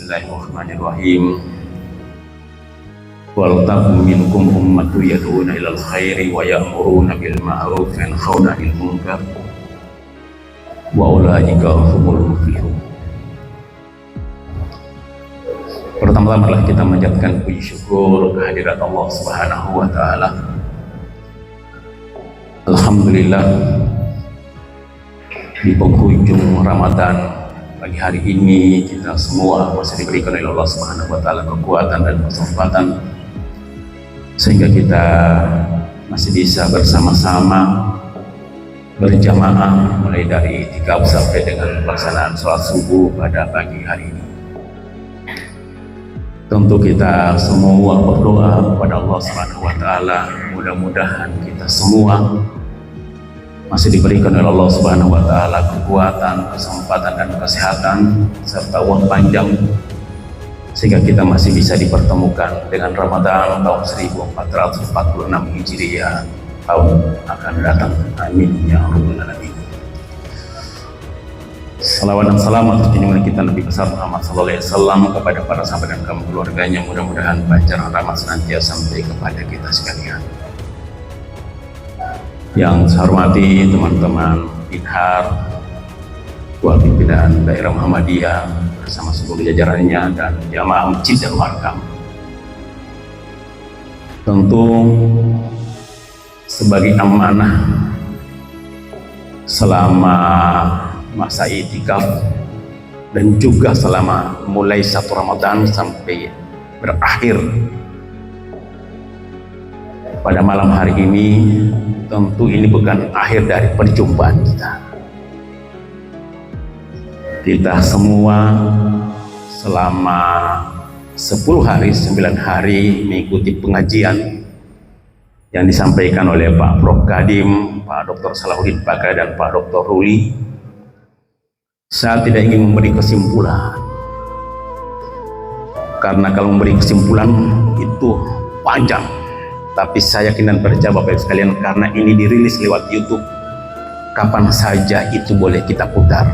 Bismillahirrahmanirrahim. Wal takum minkum ummatu yad'una ilal khairi wa ya'muruna bil ma'ruf wa yanhauna 'anil munkar wa ulaika humul muflihun. Pertama-tama adalah kita menjadikan puji syukur kehadirat Allah Subhanahu wa taala. Alhamdulillah, di penghujung Ramadan pagi hari ini kita semua masih diberikan oleh Allah Subhanahu wa taala kekuatan dan kesempatan sehingga kita masih bisa bersama-sama berjamaah mulai dari i'tikaf sampai dengan pelaksanaan sholat subuh pada pagi hari ini. Tentu kita semua berdoa kepada Allah Subhanahu wa taala, mudah-mudahan kita semua masih diberikan oleh Allah Subhanahu wa taala kekuatan, kesempatan dan kesehatan serta umur panjang sehingga kita masih bisa dipertemukan dengan Ramadan tahun 1446 Hijriah tahun akan datang. Amin ya rabbal alamin. Salawat dan salam atas junjungan kita Nabi besar Muhammad sallallahu alaihi wasallam kepada para sahabat dan kaum keluarganya, mudah-mudahan panjang rahmat senantiasa sampai kepada kita sekalian. Yang saya hormati teman-teman Binhar, Ketua Pimpinan Daerah Muhammadiyah bersama seluruh jajarannya dan jamaah masjid dan warga. Tentu sebagai amanah selama masa i'tikaf dan juga selama mulai 1 Ramadan sampai berakhir pada malam hari ini, tentu ini bukan akhir dari perjumpaan kita. Kita semua selama 10 hari, 9 hari mengikuti pengajian yang disampaikan oleh Pak Prof. Kadim, Pak Dr. Salahuddin Pakai dan Pak Dr. Ruli. Saya tidak ingin memberi kesimpulan, karena kalau memberi kesimpulan itu panjang. Tapi saya yakin dan percaya Bapak Ibu sekalian, karena ini dirilis lewat YouTube, kapan saja itu boleh kita putar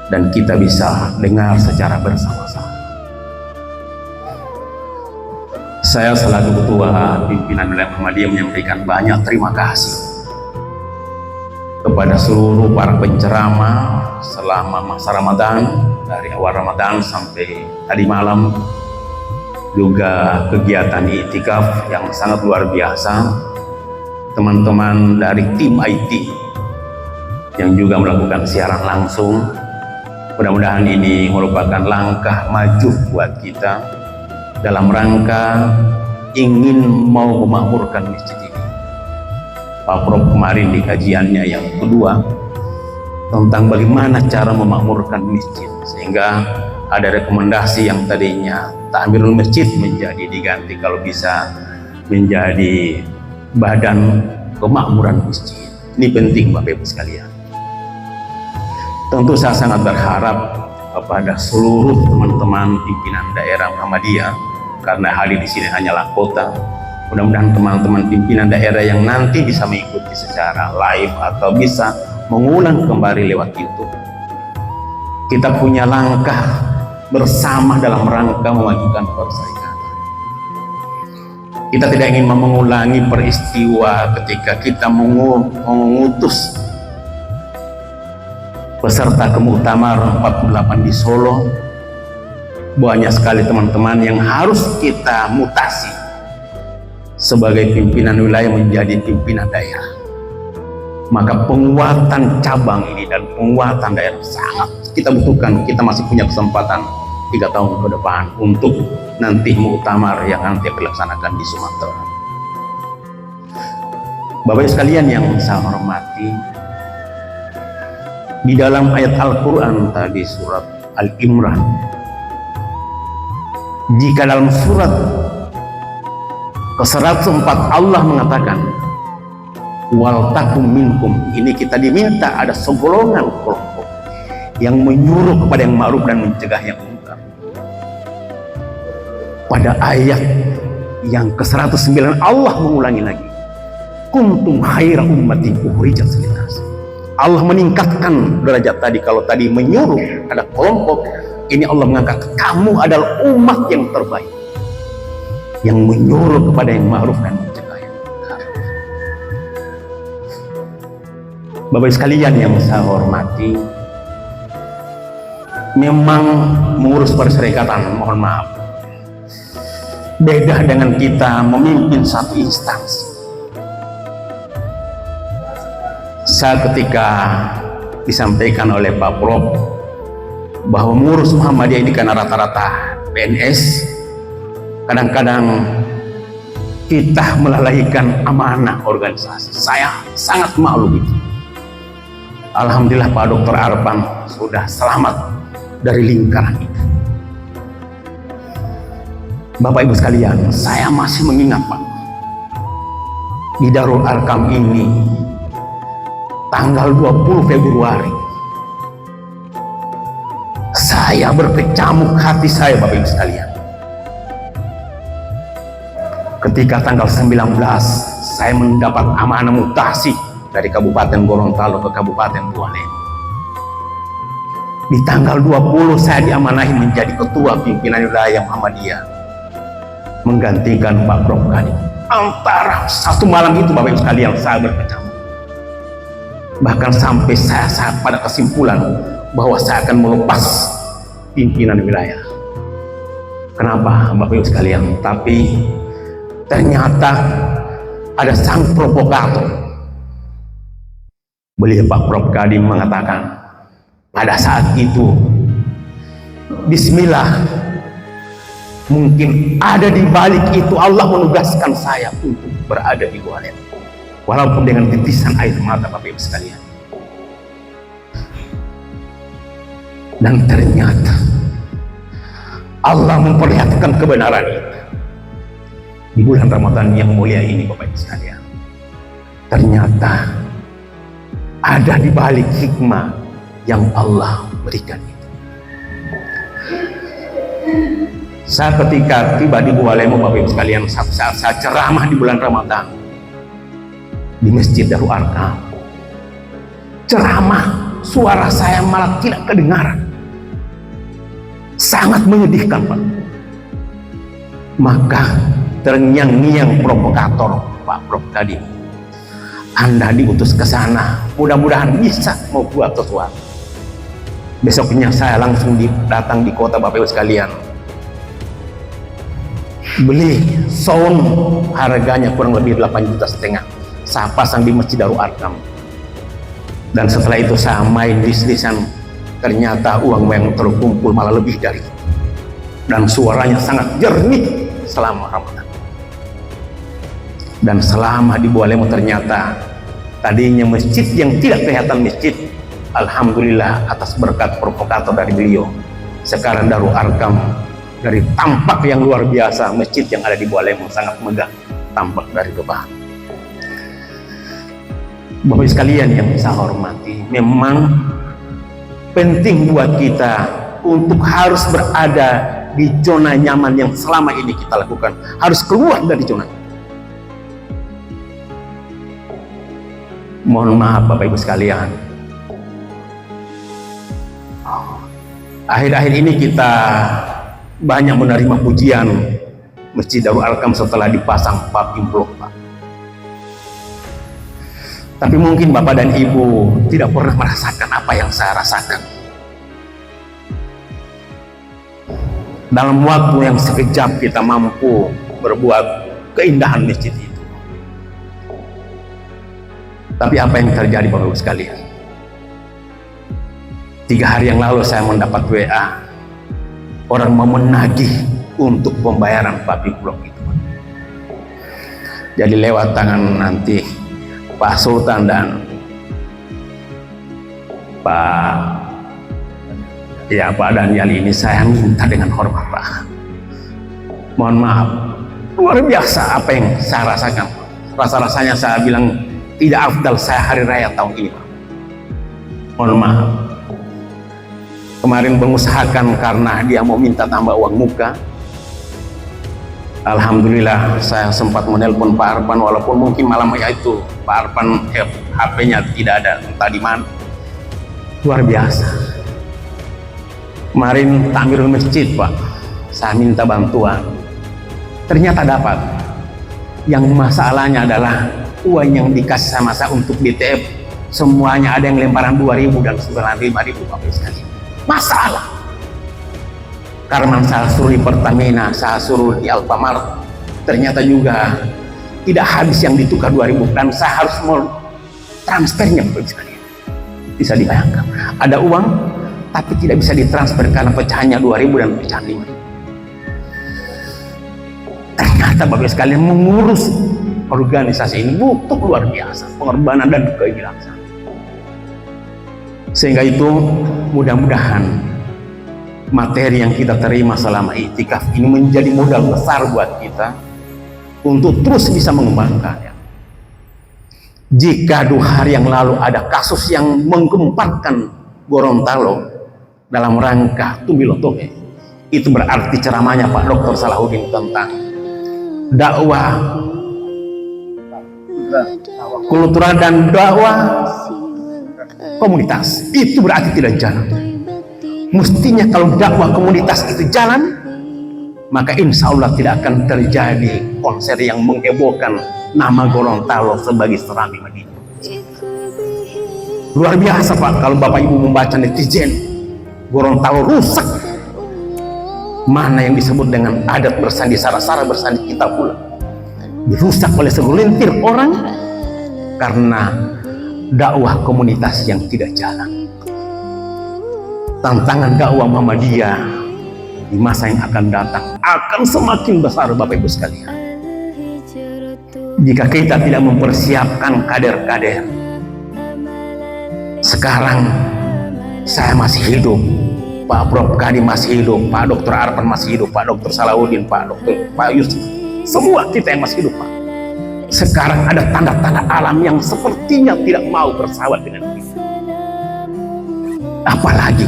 dan kita bisa dengar secara bersama-sama. Saya selaku Ketua Pimpinan Wilayah Muhammadiyah menyampaikan banyak terima kasih kepada seluruh para penceramah selama masa Ramadan, dari awal Ramadan sampai tadi malam, juga kegiatan i'tikaf yang sangat luar biasa. Teman-teman dari tim IT yang juga melakukan siaran langsung, mudah-mudahan ini merupakan langkah maju buat kita dalam rangka ingin mau memakmurkan masjid ini. Pak Prof kemarin di kajiannya yang kedua tentang bagaimana cara memakmurkan masjid, sehingga ada rekomendasi yang tadinya ta'mirul masjid menjadi diganti kalau bisa menjadi badan kemakmuran masjid. Ini penting Bapak Ibu sekalian. Tentu saya sangat berharap kepada seluruh teman-teman pimpinan daerah Muhammadiyah, karena hadir di sini hanyalah kota. Mudah-mudahan teman-teman pimpinan daerah yang nanti bisa mengikuti secara live atau bisa mengulang kembali lewat YouTube. Kita punya langkah bersama dalam rangka memajukan perserikatan. Kita tidak ingin mengulangi peristiwa ketika kita mengutus peserta ke Muktamar 48 di Solo. Banyak sekali teman-teman yang harus kita mutasi sebagai pimpinan wilayah menjadi pimpinan daerah. Maka penguatan cabang ini dan penguatan daerah sangat kita butuhkan. Kita masih punya kesempatan 3 tahun ke depan untuk nanti muktamar yang nanti dilaksanakan di Sumatera. Bapak Ibu sekalian yang saya hormati, di dalam ayat Al-Quran tadi surat Al-Imran, jika dalam surat ke-104 Allah mengatakan wal takum minkum, ini kita diminta ada segolongan kelompok yang menyuruh kepada yang ma'ruf dan mencegah yang munkar. Pada ayat yang ke-109 Allah mengulangi lagi, kuntum khaira ummatin ukhrijat linnas. Allah meningkatkan derajat tadi. Kalau tadi menyuruh ada kelompok, ini Allah mengangkat kamu adalah umat yang terbaik, yang menyuruh kepada yang ma'ruf dan mencegah yang munkar. Bapak sekalian yang saya hormati, memang mengurus perserikatan, mohon maaf, beda dengan kita memimpin satu instansi. Saya ketika disampaikan oleh Pak Prof bahwa mengurus Muhammadiyah ini karena rata-rata PNS, kadang-kadang kita melalaikan amanah organisasi. Saya sangat malu gitu. Alhamdulillah Pak Dr. Arfan sudah selamat dari lingkaran itu. Bapak Ibu sekalian, saya masih mengingat Pak, di Darul Arkam ini tanggal 20 Februari saya berkecamuk hati saya, Bapak Ibu sekalian, ketika tanggal 19 saya mendapat amanah mutasi dari Kabupaten Gorontalo ke Kabupaten Bawalema. Di tanggal 20 saya diamanahi menjadi ketua pimpinan wilayah Muhammadiyah, menggantikan Pak Prof Kadim. Antara satu malam itu Bapak Ibu sekalian saya berkecamuk, bahkan sampai saya pada kesimpulan bahwa saya akan melepas pimpinan wilayah. Kenapa Bapak Ibu sekalian? Tapi ternyata ada sang provokator. Beliau Pak Prof Kadim mengatakan pada saat itu, bismillah, mungkin ada di balik itu Allah menugaskan saya untuk berada di Bawalema, walaupun dengan titisan air mata Bapak Ibu sekalian. Dan ternyata Allah memperlihatkan kebenaran itu di bulan Ramadan yang mulia ini Bapak Ibu sekalian. Ternyata ada di balik hikmah yang Allah berikan itu. Saya ketika tiba di Bawalema Bapak Ibu sekalian, saat saya ceramah di bulan Ramadan di Masjid Darul Arkam, ceramah suara saya malah tidak kedengaran. Sangat menyedihkan Pak. Maka terngiang-ngiang provokator Pak Prof Kadim, Anda diutus ke sana, mudah-mudahan bisa membuat sesuatu. Besoknya saya langsung datang di kota Bapak Ibu sekalian, beli sound harganya kurang lebih 8,5 juta, saya pasang di Masjid Darul Arkam. Dan setelah itu saya main bisnisan, ternyata uang yang terkumpul malah lebih dari itu. Dan suaranya sangat jernih selama Ramadan. Dan selama di Bawalema ternyata tadinya masjid yang tidak kelihatan masjid, alhamdulillah atas berkat provokator dari beliau, sekarang Darul Arkam dari tampak yang luar biasa, masjid yang ada di Bawalema sangat megah tampak dari depan. Bapak sekalian yang saya hormati, memang penting buat kita untuk harus berada di zona nyaman yang selama ini kita lakukan, harus keluar dari zona. Mohon maaf Bapak Ibu sekalian, akhir-akhir ini kita banyak menerima pujian Masjid Darul Arkam setelah dipasang paving blok Pak. Tapi mungkin Bapak dan Ibu tidak pernah merasakan apa yang saya rasakan. Dalam waktu yang sekejap kita mampu berbuat keindahan masjid itu. Tapi apa yang terjadi Bapak Ibu sekalian? 3 hari yang lalu saya mendapat WA, orang mau menagih untuk pembayaran paving blok itu. Jadi lewat tangan nanti Pak Sultan dan Pak Daniel ini saya minta dengan hormat Pak. Mohon maaf, luar biasa apa yang saya rasakan. Rasa-rasanya saya bilang tidak afdal saya hari raya tahun ini Pak. Mohon maaf. Kemarin mengusahakan karena dia mau minta tambah uang muka. Alhamdulillah saya sempat menelpon Pak Arfan, walaupun mungkin malam itu Pak Arfan HP-nya tidak ada, entah di mana. Luar biasa. Kemarin takmirul masjid Pak, saya minta bantuan, ternyata dapat. Yang masalahnya adalah uang yang dikasih sama saya untuk BTF semuanya ada yang lemparan 2.000 dan 5.000 Bapak sekali. Masalah karena saya suruh di Pertamina, saya suruh di Alfamart, ternyata juga tidak habis yang ditukar 2.000 dan saya harus mau transfernya Bapak sekali. Bisa dibayangkan, ada uang tapi tidak bisa ditransfer karena pecahannya 2.000 dan pecahan 5.000. Ternyata Bapak sekalian mengurus organisasi ini butuh luar biasa pengorbanan dan keikhlasan. Sehingga itu mudah-mudahan materi yang kita terima selama iktikaf ini menjadi modal besar buat kita untuk terus bisa mengembangkannya. Jika 2 hari yang lalu ada kasus yang menggemparkan Gorontalo dalam rangka Tumilotohe, itu berarti ceramahnya Pak Dr. Salahuddin tentang dakwah kultural dan dakwah komunitas itu berarti tidak jalan. Mestinya kalau dakwah komunitas itu jalan, maka insya Allah tidak akan terjadi konser yang menghebohkan nama Gorontalo sebagai Serambi Madinah. Luar biasa Pak, kalau Bapak Ibu membaca netizen, Gorontalo rusak. Mana yang disebut dengan adat bersandi, sara-sara bersandi kita pula dirusak oleh segelintir orang karena dakwah komunitas yang tidak jalan. Tantangan dakwah Muhammadiyah di masa yang akan datang akan semakin besar Bapak Ibu sekalian. Jika kita tidak mempersiapkan kader-kader, sekarang saya masih hidup, Pak Prof Kadi masih hidup, Pak Dr. Arfan masih hidup, Pak Dr. Salahuddin, Pak Yusuf, semua kita yang masih hidup Pak. Sekarang ada tanda-tanda alam yang sepertinya tidak mau bersahabat dengan kita. Apalagi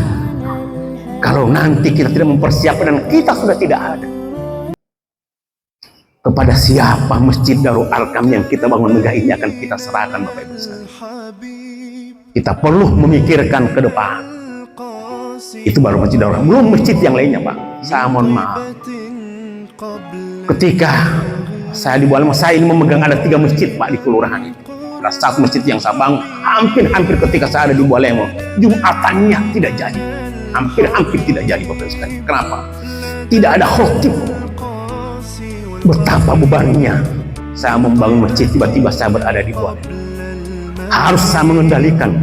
kalau nanti kita tidak mempersiapkan dan kita sudah tidak ada. Kepada siapa Masjid Darul Arqam yang kita bangun megah ini akan kita serahkan Bapak Ibu sekalian. Kita perlu memikirkan ke depan. Itu baru Masjid Darul Arqam, belum masjid yang lainnya Pak. Saya mohon maaf. Ketika saya di Bualemo, saya ini memegang ada 3 masjid Pak di kelurahan itu. Ada 1 masjid yang saya bangun, hampir ketika saya ada di Bualemo, Jumatannya tidak jadi. Hampir tidak jadi Bapak Ibu sekalian. Kenapa? Tidak ada khotib. Betapa bebannya saya membangun masjid, tiba-tiba saya berada di Bualemo. Harus saya mengendalikan.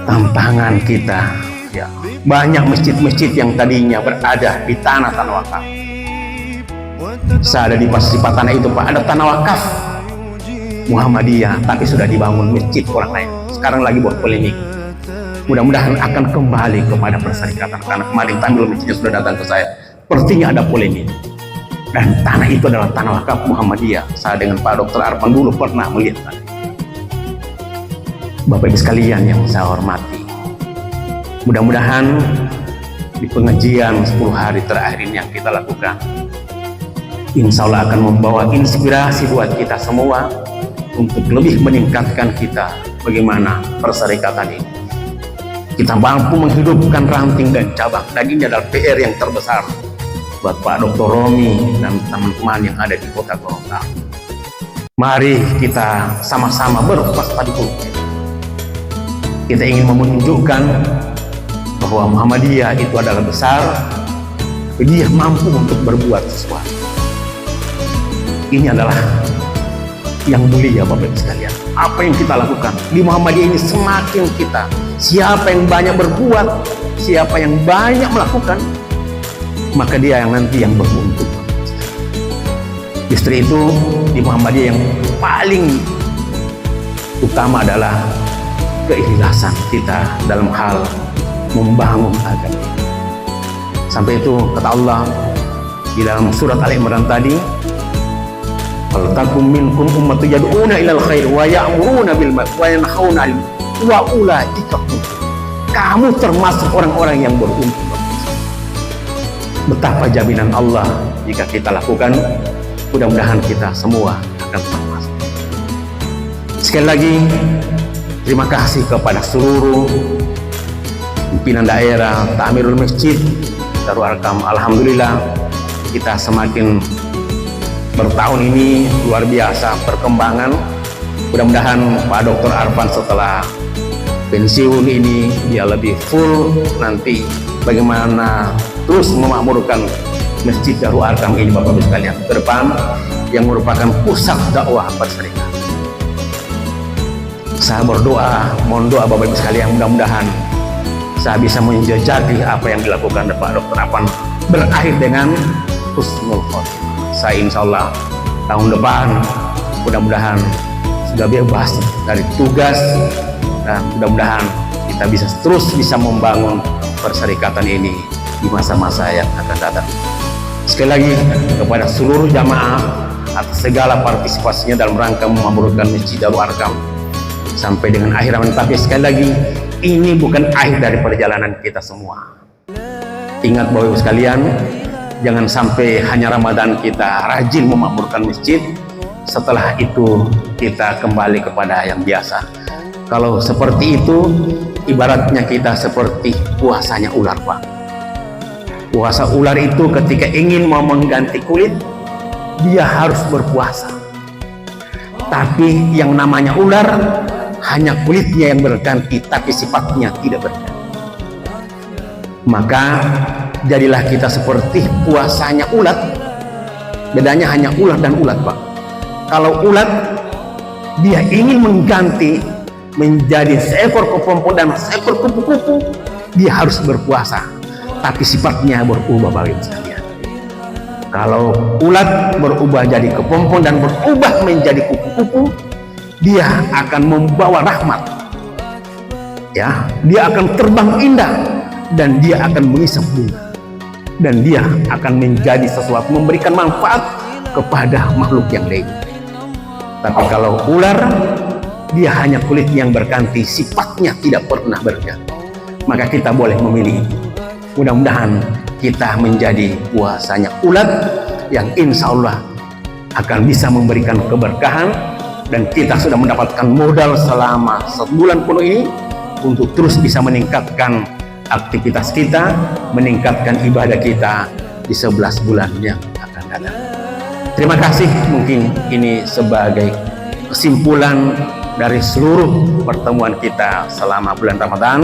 Tantangan kita ya, banyak masjid-masjid yang tadinya berada di tanah-tanah wakaf. Saya ada di pas tanah itu Pak, ada tanah wakaf Muhammadiyah, tapi sudah dibangun masjid orang lain. Sekarang lagi buat polemik. Mudah-mudahan akan kembali kepada perserikatan, karena kemarin tampil masjidnya sudah datang ke saya. Sepertinya ada polemik. Dan tanah itu adalah tanah wakaf Muhammadiyah. Saya dengan Pak Dr. Arfan dulu pernah melihat tanah. Bapak Ibu sekalian yang saya hormati, mudah-mudahan di pengajian 10 hari terakhir ini yang kita lakukan, insya Allah akan membawa inspirasi buat kita semua untuk lebih meningkatkan kita bagaimana perserikatan ini. Kita mampu menghidupkan ranting dan cabang, dan ini adalah PR yang terbesar buat Pak Dr. Romi dan teman-teman yang ada di kota Gorontalo. Mari kita sama-sama berwaspada. Kita ingin menunjukkan bahwa Muhammadiyah itu adalah besar, dia mampu untuk berbuat sesuatu. Ini adalah yang mulia Bapak Ibu sekalian. Apa yang kita lakukan di Muhammadiyah ini, semakin kita, siapa yang banyak berbuat, siapa yang banyak melakukan, maka dia yang nanti yang beruntung. Justru itu di Muhammadiyah yang paling utama adalah keikhlasan kita dalam hal membangun agama. Sampai itu kata Allah di dalam surat Al Imran tadi, "Faltakum minkum ummatun yad'una ilal khair wa ya'muruna bil ma'ruf wa yanhauna 'anil munkar wa ulaika hum." Kamu termasuk orang-orang yang beruntung. Betapa jaminan Allah jika kita lakukan, mudah-mudahan kita semua akan termasuk. Sekali lagi terima kasih kepada seluruh pimpinan daerah, Ta'mirul Masjid Darul Arkam. Alhamdulillah kita semakin bertahun ini luar biasa perkembangan. Mudah-mudahan Pak Dr. Arfan setelah pensiun ini dia lebih full nanti bagaimana terus memakmurkan Masjid Darul Arkam ini Bapak Ibu sekalian ke depan, yang merupakan pusat dakwah bersyariah. Saya berdoa, mohon doa Bapak Ibu sekalian, mudah-mudahan saya bisa menjajaki apa yang dilakukan Pak Dr. Arfan berakhir dengan husnul khotimah. Saya insya Allah tahun depan mudah-mudahan sudah bebas dari tugas, dan mudah-mudahan kita terus bisa membangun perserikatan ini di masa-masa yang akan datang. Sekali lagi kepada seluruh jamaah atas segala partisipasinya dalam rangka memakmurkan Masjid Darul Arkam sampai dengan akhir aman. Tapi sekali lagi, ini bukan akhir dari perjalanan kita semua. Ingat Bapak Ibu sekalian, jangan sampai hanya Ramadan kita rajin memakmurkan masjid, setelah itu kita kembali kepada yang biasa. Kalau seperti itu, ibaratnya kita seperti puasanya ular, Pak. Puasa ular itu ketika ingin mau mengganti kulit, dia harus berpuasa. Tapi yang namanya ular, hanya kulitnya yang berganti, tapi sifatnya tidak berganti. Maka jadilah kita seperti puasanya ulat. Bedanya hanya ular dan ulat, Pak. Kalau ulat, dia ingin mengganti menjadi seekor kepompong dan seekor kupu-kupu, dia harus berpuasa. Tapi sifatnya berubah Bapak Ibu sekalian. Kalau ulat berubah jadi kepompong dan berubah menjadi kupu-kupu, dia akan membawa rahmat. Ya, dia akan terbang indah dan dia akan mengisap bunga. Dan dia akan menjadi sesuatu memberikan manfaat kepada makhluk yang lain. Tapi kalau ular, dia hanya kulit yang berganti, sifatnya tidak pernah berganti. Maka kita boleh memilih. Mudah-mudahan kita menjadi puasanya ulat yang insya Allah akan bisa memberikan keberkahan, dan kita sudah mendapatkan modal selama sebulan penuh ini untuk terus bisa meningkatkan aktivitas kita, meningkatkan ibadah kita di 11 bulan yang akan datang. Terima kasih. Mungkin ini sebagai kesimpulan dari seluruh pertemuan kita selama bulan Ramadan.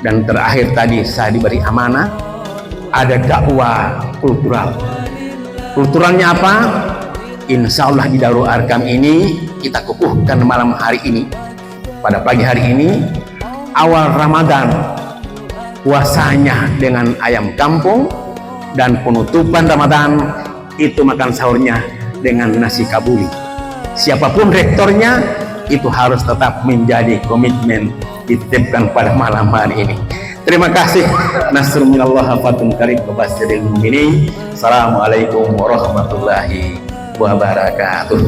Dan terakhir tadi saya diberi amanah, ada dakwah kultural. Kulturalnya apa? Insya Allah di Darul Arkam ini kita kukuhkan malam hari ini, pada pagi hari ini, awal Ramadan, puasanya dengan ayam kampung, dan penutupan Ramadan itu makan sahurnya dengan nasi kabuli. Siapapun rektornya, itu harus tetap menjadi komitmen ditetapkan pada malam hari ini. Terima kasih. Nasrun minallah fatun qarib wa basyiril mu'minin. Assalamualaikum warahmatullahi wabarakatuh.